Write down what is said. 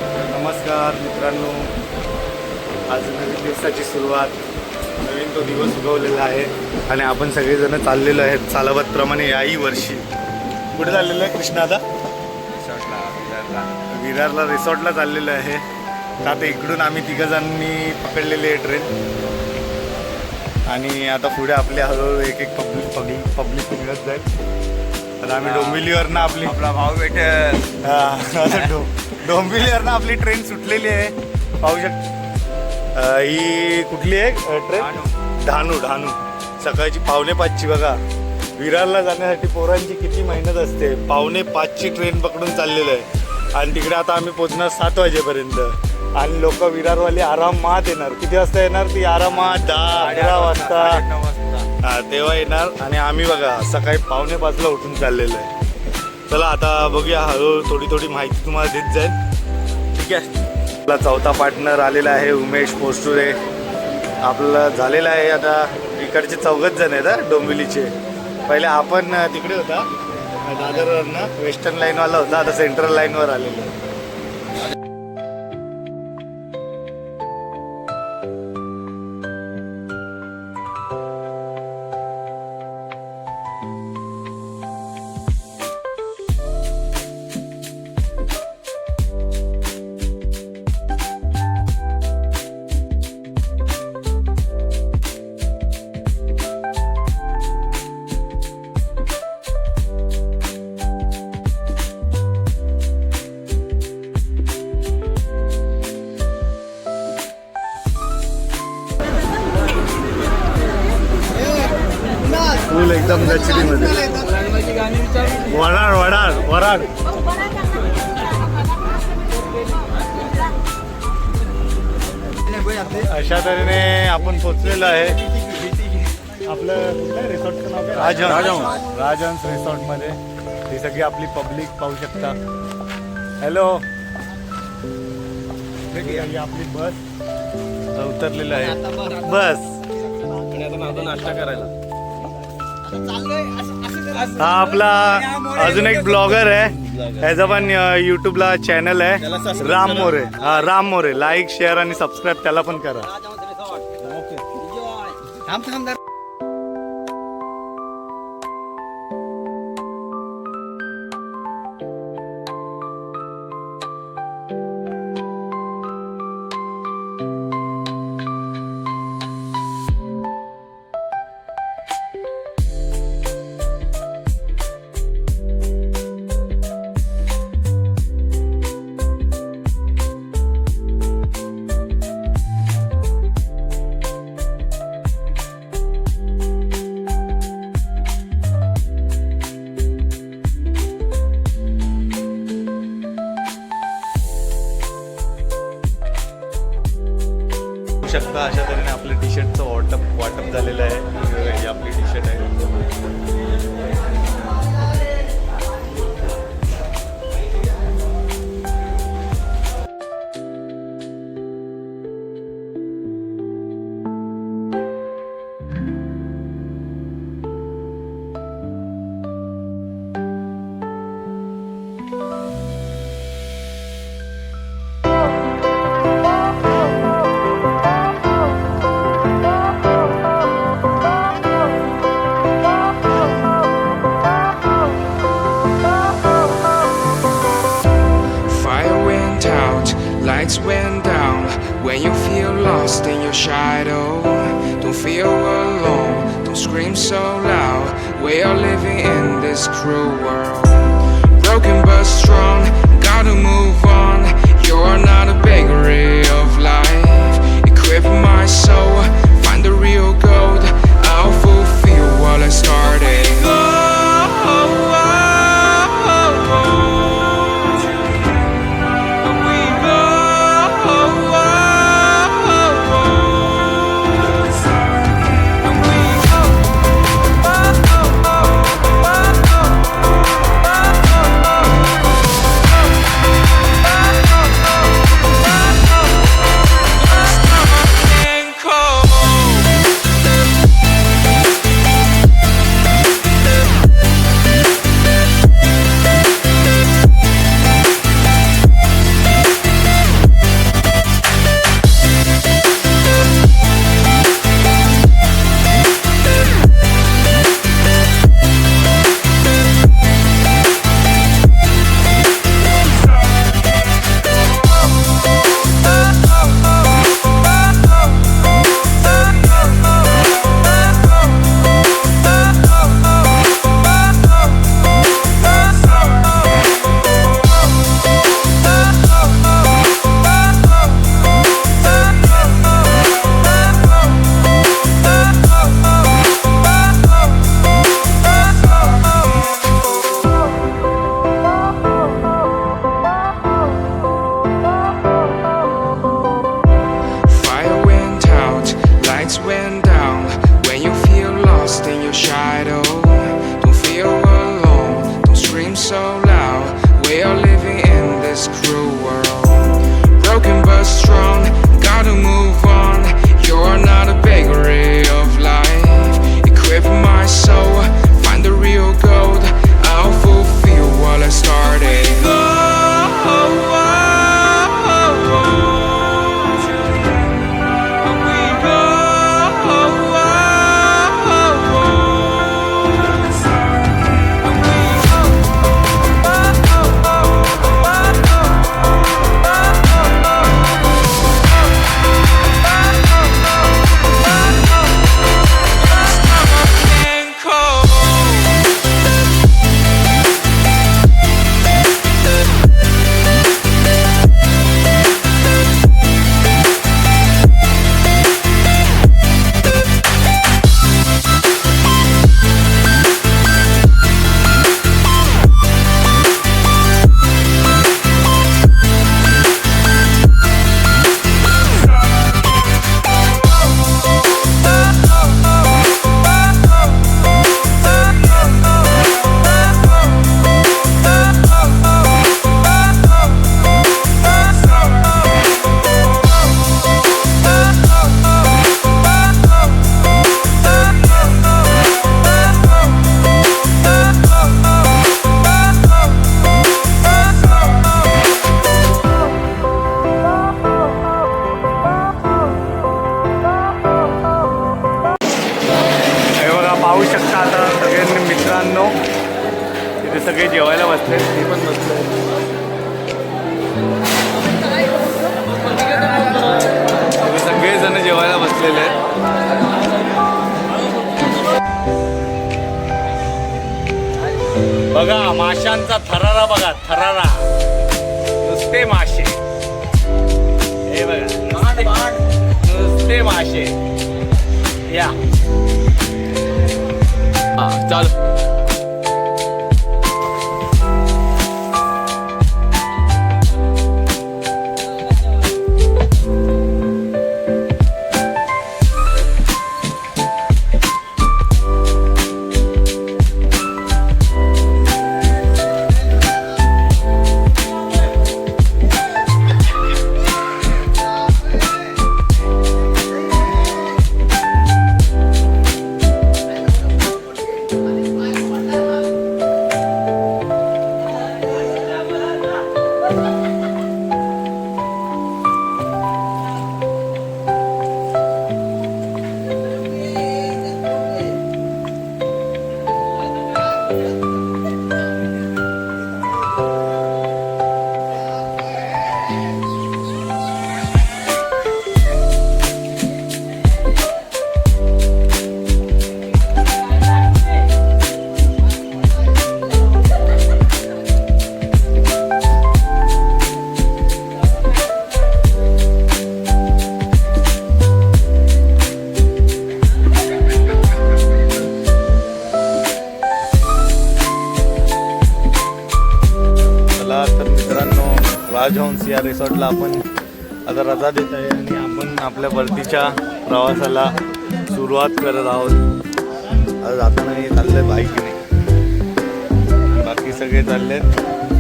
नमस्कार मित्रांनो, आज नवीन दिवसाची सुरुवात, नवीन तो दिवस उगवलेला आहे आणि आपण सगळेजण चाललेलो आहेत चालवतप्रमाणे याही वर्षी. कुठे चाललेलो आहे कृष्णा आता? विरारला रिसॉर्टला चाललेलो आहे. तर आता इकडून आम्ही तिघंजणांनी पकडलेली आहे ट्रेन आणि आता पुढे आपले हळूहळू एक एक पब्लिक मिळत जाईल. तर आम्ही डोंबिवलीवरनं आपला भाऊ भेटेल. डोंबिवलीवरनं आपली ट्रेन सुटलेली आहे, पाहू शकता. ही कुठली आहे ट्रेन? डहाणू. सकाळची 4:45ची. बघा, विरारला जाण्यासाठी पोरांची किती मेहनत असते. 4:45ची ट्रेन पकडून चाललेलं आहे आणि तिकडे आता आम्ही पोचणार 7 वाजेपर्यंत. आणि लोक विरारवाली आरामात येणार. किती वाजता येणार ती? आरामात 10-11 वाजता. हां, तेव्हा येणार. आणि आम्ही बघा सकाळी 4:45ला उठून चाललेलं आहे. चला आता बघूया, हळूहळू थोडी माहिती तुम्हाला देत जाईल. ठीक आहे. आपला चौथा पार्टनर आलेला आहे, उमेश पोस्टुरे. आपलं झालेलं आहे आता. इकडचे 4 जण आहेत डोंबिवलीचे. पहिले आपण तिकडे होता दादरवरनं, वेस्टर्न लाईनवाला होता, आता सेंट्रल लाईनवर आलेलो आहे. फुल एकदम गचडीमध्ये. वराड. अशा तऱ्हेने आपण पोचलेलो आहे. आपलं कुठलं रिसॉर्टचं नाव काय? राजहंस रिसॉर्टमध्ये. ही सगळी आपली पब्लिक पाहू शकता. हॅलो, आपली बस उतरलेलं आहे. बस नाश्ता करायला. हा आपला अजून एक ब्लॉगर आहे, ह्याचा पण यूट्यूबला चॅनल आहे, राम मोरे. हा, राम मोरे. लाईक, शेअर आणि सबस्क्राईब त्याला पण करा. शकता अशा तऱ्हेने आपल्या टी शर्टचं वाटप झालेलं आहे. ही आपली टी शर्ट आहे. Lights went down when you feel lost in your shadow. Don't feel alone, don't scream so loud. We are living in this cruel world. Broken but strong, gotta move on. You're not a bakery of life. Equip my soul, find the real gold. I'll fulfill what I started. थरारा बघा, थरारा नुसते मासे. हे बघा नुसते मासे. या चाल. राजहंस या रिसॉर्टला आपण आता रजा देत आहे आणि आपण आपल्या परतीच्या प्रवासाला सुरुवात करत आहोत. आता जाताना चाललंय बाईकने, बाकी सगळे चाललेत